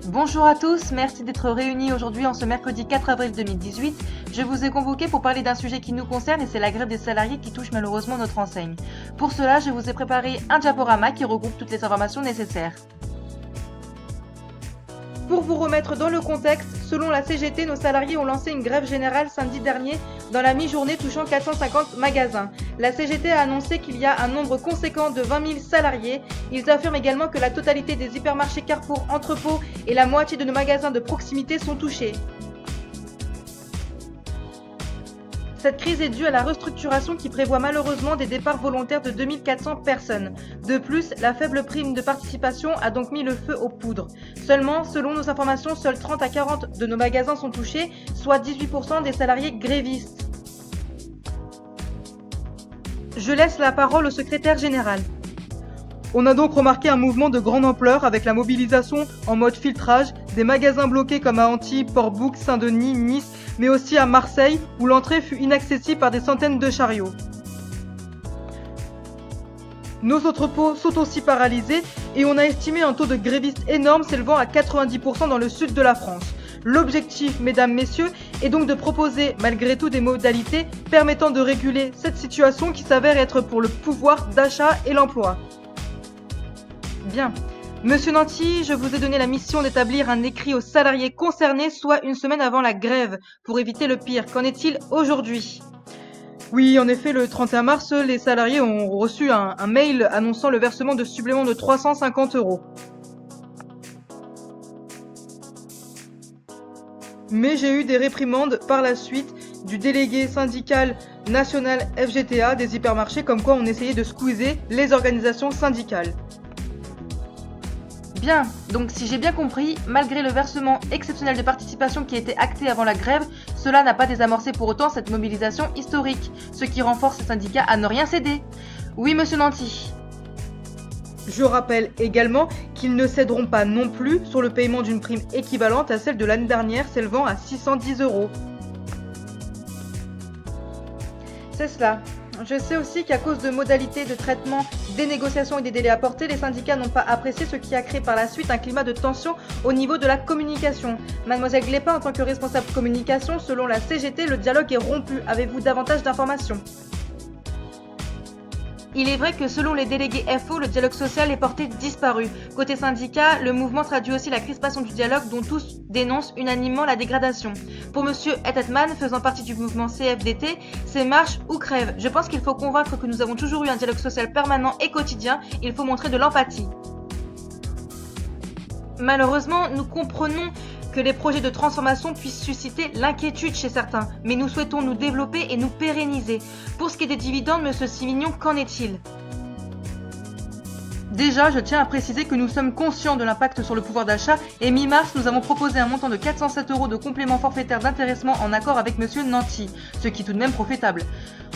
Bonjour à tous, merci d'être réunis aujourd'hui en ce mercredi 4 avril 2018. Je vous ai convoqué pour parler d'un sujet qui nous concerne et c'est la grève des salariés qui touche malheureusement notre enseigne. Pour cela, je vous ai préparé un diaporama qui regroupe toutes les informations nécessaires. Pour vous remettre dans le contexte, selon la CGT, nos salariés ont lancé une grève générale samedi dernier dans la mi-journée touchant 450 magasins. La CGT a annoncé qu'il y a un nombre conséquent de 20 000 salariés. Ils affirment également que la totalité des hypermarchés Carrefour Entrepôt et la moitié de nos magasins de proximité sont touchés. Cette crise est due à la restructuration qui prévoit malheureusement des départs volontaires de 2400 personnes. De plus, la faible prime de participation a donc mis le feu aux poudres. Seulement, selon nos informations, seuls 30 à 40 de nos magasins sont touchés, soit 18% des salariés grévistes. Je laisse la parole au secrétaire général. On a donc remarqué un mouvement de grande ampleur avec la mobilisation en mode filtrage des magasins bloqués comme à Antibes, Port-Bouc, Saint-Denis, Nice, mais aussi à Marseille où l'entrée fut inaccessible par des centaines de chariots. Nos entrepôts sont aussi paralysés et on a estimé un taux de grévistes énorme s'élevant à 90% dans le sud de la France. L'objectif, mesdames, messieurs, est donc de proposer malgré tout des modalités permettant de réguler cette situation qui s'avère être pour le pouvoir d'achat et l'emploi. Bien. Monsieur Nanty, je vous ai donné la mission d'établir un écrit aux salariés concernés, soit une semaine avant la grève, pour éviter le pire. Qu'en est-il aujourd'hui ? Oui, en effet, le 31 mars, les salariés ont reçu un mail annonçant le versement de suppléments de 350 €. Mais j'ai eu des réprimandes par la suite du délégué syndical national FGTA des hypermarchés comme quoi on essayait de squeezer les organisations syndicales. Bien, donc si j'ai bien compris, malgré le versement exceptionnel de participation qui a été acté avant la grève, cela n'a pas désamorcé pour autant cette mobilisation historique, ce qui renforce les syndicats à ne rien céder. Oui, monsieur Nanty. Je rappelle également qu'ils ne céderont pas non plus sur le paiement d'une prime équivalente à celle de l'année dernière s'élevant à 610 €. C'est cela. Je sais aussi qu'à cause de modalités de traitement des négociations et des délais apportés, les syndicats n'ont pas apprécié ce qui a créé par la suite un climat de tension au niveau de la communication. Mademoiselle Glépin, en tant que responsable communication, selon la CGT, le dialogue est rompu. Avez-vous davantage d'informations ? Il est vrai que selon les délégués FO, le dialogue social est porté disparu. Côté syndicat, le mouvement traduit aussi la crispation du dialogue dont tous dénoncent unanimement la dégradation. Pour monsieur Etetman, faisant partie du mouvement CFDT, c'est marche ou crève. Je pense qu'il faut convaincre que nous avons toujours eu un dialogue social permanent et quotidien. Il faut montrer de l'empathie. Malheureusement, nous comprenons que les projets de transformation puissent susciter l'inquiétude chez certains, mais nous souhaitons nous développer et nous pérenniser. Pour ce qui est des dividendes, monsieur Simignon, qu'en est-il ? Déjà, je tiens à préciser que nous sommes conscients de l'impact sur le pouvoir d'achat et mi-mars, nous avons proposé un montant de 407 € de complément forfaitaire d'intéressement en accord avec monsieur Nanty, ce qui est tout de même profitable.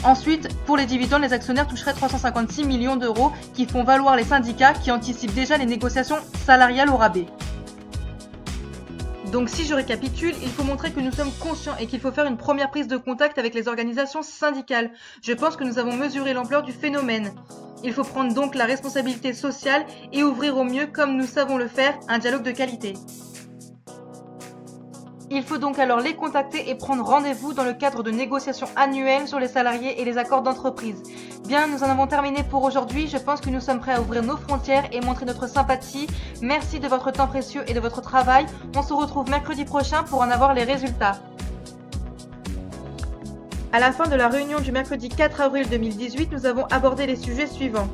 Ensuite, pour les dividendes, les actionnaires toucheraient 356 millions d'euros qui font valoir les syndicats qui anticipent déjà les négociations salariales au rabais. Donc si je récapitule, il faut montrer que nous sommes conscients et qu'il faut faire une première prise de contact avec les organisations syndicales. Je pense que nous avons mesuré l'ampleur du phénomène. Il faut prendre donc la responsabilité sociale et ouvrir au mieux, comme nous savons le faire, un dialogue de qualité. Il faut donc alors les contacter et prendre rendez-vous dans le cadre de négociations annuelles sur les salariés et les accords d'entreprise. Bien, nous en avons terminé pour aujourd'hui. Je pense que nous sommes prêts à ouvrir nos frontières et montrer notre sympathie. Merci de votre temps précieux et de votre travail. On se retrouve mercredi prochain pour en avoir les résultats. À la fin de la réunion du mercredi 4 avril 2018, nous avons abordé les sujets suivants.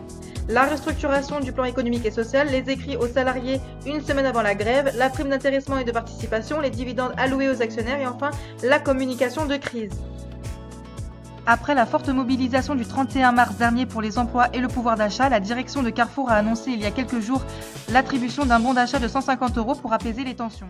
La restructuration du plan économique et social, les écrits aux salariés une semaine avant la grève, la prime d'intéressement et de participation, les dividendes alloués aux actionnaires et enfin la communication de crise. Après la forte mobilisation du 31 mars dernier pour les emplois et le pouvoir d'achat, la direction de Carrefour a annoncé il y a quelques jours l'attribution d'un bon d'achat de 150 € pour apaiser les tensions.